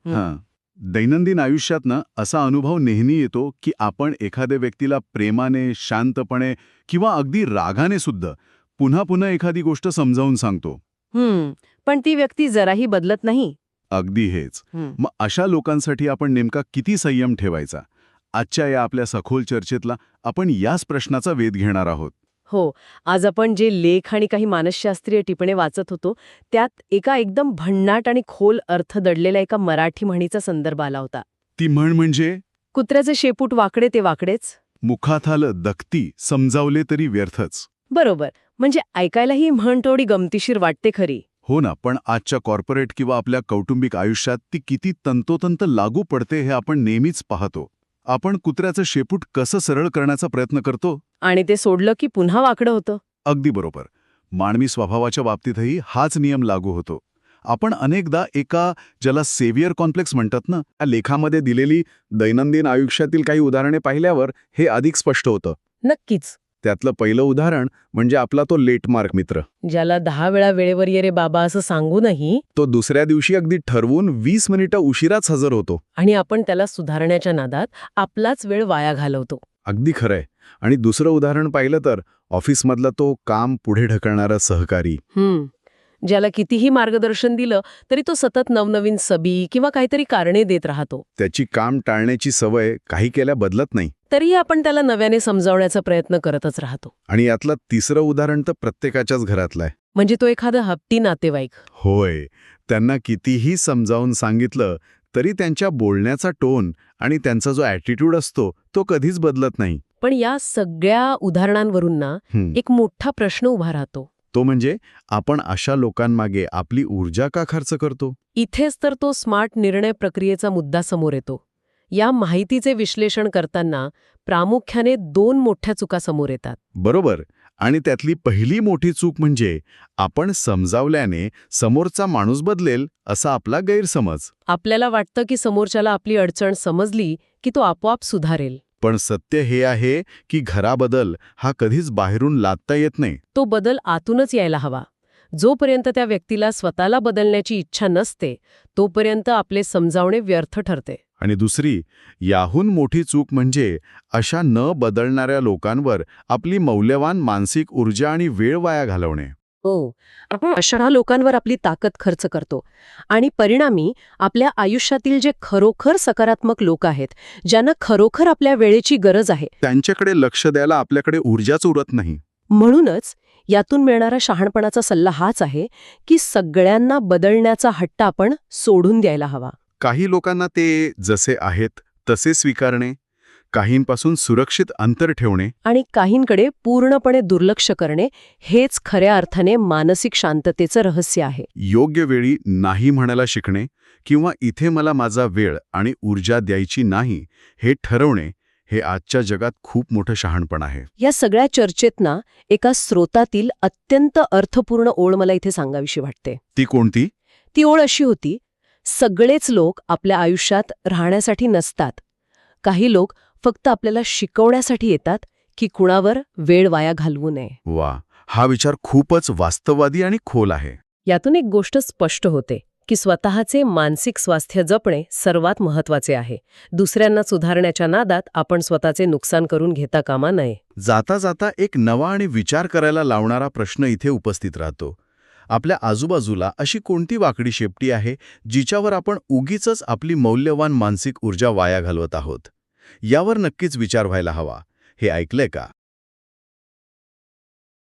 हां. दैनंदिन आयुष्यात ना असा अनुभव नेहमी येतो की आपण एखाद्या व्यक्तीला प्रेमाने, शांतपणे किंवा अगदी रागाने सुद्धा पुन्हा पुन्हा एखादी गोष्ट समजावून सांगतो. पण ती व्यक्ती जराही बदलत नाही. अगदी हेच. हं. मग अशा लोकांसाठी आपण नेमका किती संयम ठेवायचा? आजच्या या आपल्या सखोल चर्चेतला आपण याच प्रश्नाचा वेध घेणार आहोत. हो, आज आपण जे लेख आणि काही मानसशास्त्रीय टिपणे वाचत होतो, त्यात एका एकदम भन्नाट आणि खोल अर्थ दडलेल्या एका मराठी म्हणीचा संदर्भ आला होता. ती म्हण म्हणजे कुत्र्याचे शेपूट वाकडे ते वाकडेच. मुखात आलं दखती, समजावले तरी व्यर्थच. बरोबर. म्हणजे ऐकायला ही म्हण थोडी गमतीशीर वाटते खरी. हो ना, पण आजच्या कॉर्पोरेट किंवा आपल्या कौटुंबिक आयुष्यात ती किती तंतोतंत लागू पडते हे आपण नेहमीच पाहतो. आपण कुत्र्याचं शेपूट कसं सरळ करण्याचा प्रयत्न करतो. आणि ते सोडलं की पुन्हा वाकडं होतं. अगदी बरोबर. मानवी स्वभावाच्या बाबतीतही हाच नियम लागू होतो. आपण अनेकदा एका ज्याला सेव्हियर कॉम्प्लेक्स म्हणतात ना, त्या लेखामध्ये दिलेली दैनंदिन आयुष्यातील काही उदाहरणे पाहिल्यावर हे अधिक स्पष्ट होतं. नक्कीच. त्यातलं पहिलं उदाहरण म्हणजे आपला तो लेटमार्क मित्र. ज्याला 10 वेळा वेळेवर ये रे बाबा असं सांगूनही तो दुसऱ्या दिवशी अगदी ठरवून 20 मिनिटं उशिराच हजर होतो. आणि आपण त्याला सुधारण्याच्या नादात आपलाच वेळ वाया घालवतो. अगदी खरंय. आणि दुसरं उदाहरण पाहिलं तर ऑफिसमधला तो काम पुढे ढकलणारा सहकारी. ज्याला कितीही मार्गदर्शन दिलं तरी तो सतत नवनवीन सबी किंवा काहीतरी कारणे देत राहतो. त्याची काम टाळण्याची सवय काही केल्या बदलत नाही. तरीही आपण त्याला नव्याने समजावण्याचा प्रयत्न करतच राहतो. आणि यातलं तिसरं उदाहरण तर प्रत्येकाच्याच घरातलं आहे. म्हणजे तो एखादा हप्ती नातेवाईक. होय. त्यांना कितीही समजावून सांगितलं तरी त्यांच्या बोलण्याचा टोन आणि त्यांचा जो ॲटिट्यूड असतो तो कधीच बदलत नाही. पण या सगळ्या उदाहरणांवरून ना एक मोठा प्रश्न उभा राहतो. तो म्हणजे आपण अशा लोकांमागे आपली ऊर्जा का खर्च करतो. इथेच तर तो स्मार्ट निर्णय प्रक्रियेचा मुद्दा समोर येतो. या माहितीचे विश्लेषण करताना प्रामुख्याने 2 मोठ्या चुका समोर येतात. बरोबर. आणि त्यातली पहिली मोठी चूक म्हणजे आपण समजावल्याने समोरचा माणूस बदलेल असा आपला गैरसमज. आपल्याला वाटतं की समोरच्याला आपली अडचण समजली की तो आपोआप सुधारेल. पण सत्य हे आहे की खरा बदल हा कधीच बाहेरून लादता येत नाही. तो बदल आतूनच यायला हवा. जोपर्यंत त्या व्यक्तीला स्वतःला बदलण्याची इच्छा नसते तोपर्यंत आपले समजावणे व्यर्थ ठरते. आणि दुसरी, याहून मोठी चूक म्हणजे अशा न बदलणाऱ्या लोकांवर आपली मौल्यवान मानसिक ऊर्जा आणि वेळ वाया घालवणे. हो, आपण अशा लोकांवर आपली ताकद खर्च करतो आणि परिणामी आपल्या आयुष्यातील जे खरोखर सकारात्मक लोक आहेत, ज्यांना खरोखर आपल्या वेळेची गरज आहे, त्यांच्याकडे लक्ष द्यायला आपल्याकडे ऊर्जाच उरत नाही. म्हणूनच यातून मिळणारा शहाणपणाचा सल्ला हाच आहे की सगळ्यांना बदलण्याचा हट्ट आपण सोडून द्यायला हवा. काही लोकांना ते जसे आहेत तसे स्वीकारणे, काहींपासून सुरक्षित अंतर ठेवणे आणि काहींकडे पूर्णपणे दुर्लक्ष करणे हेच खऱ्या अर्थाने मानसिक शांततेचं रहस्य आहे. योग्य वेळी नाही म्हणायला शिकणे किंवा इथे मला माझा वेळ आणि ऊर्जा द्यायची नाही हे ठरवणे हे आजच्या जगात खूप मोठं शहाणपण आहे. या सगळ्या चर्चेत ना एका स्रोतातील अत्यंत अर्थपूर्ण ओळ मला इथे सांगावीशी वाटते. ती कोणती? ती ओळ अशी होती, सगळेच लोक आपल्या आयुष्यात राहण्यासाठी नसतात. काही लोक फक्त आपल्याला शिकवण्यासाठी येतात की कुणावर वेळ वाया घालवू नये. वा, हा विचार खूपच वास्तववादी आणि खोल आहे. यातून एक गोष्ट स्पष्ट होते की स्वतःचे मानसिक स्वास्थ्य जपणे सर्वात महत्वाचे आहे. दुसऱ्यांना सुधारण्याच्या नादात आपण स्वतःचे नुकसान करून घेता कामा नये. जाता जाता एक नवा आणि विचार करायला लावणारा प्रश्न इथे उपस्थित राहतो. आपल्या आजूबाजूला अशी कोणती वाकडी शेपटी आहे जिच्यावर आपण उगीचच आपली मौल्यवान मानसिक ऊर्जा वाया घालवत आहोत? यावर नक्कीच विचार व्हायला हवा. हे ऐकलंय का?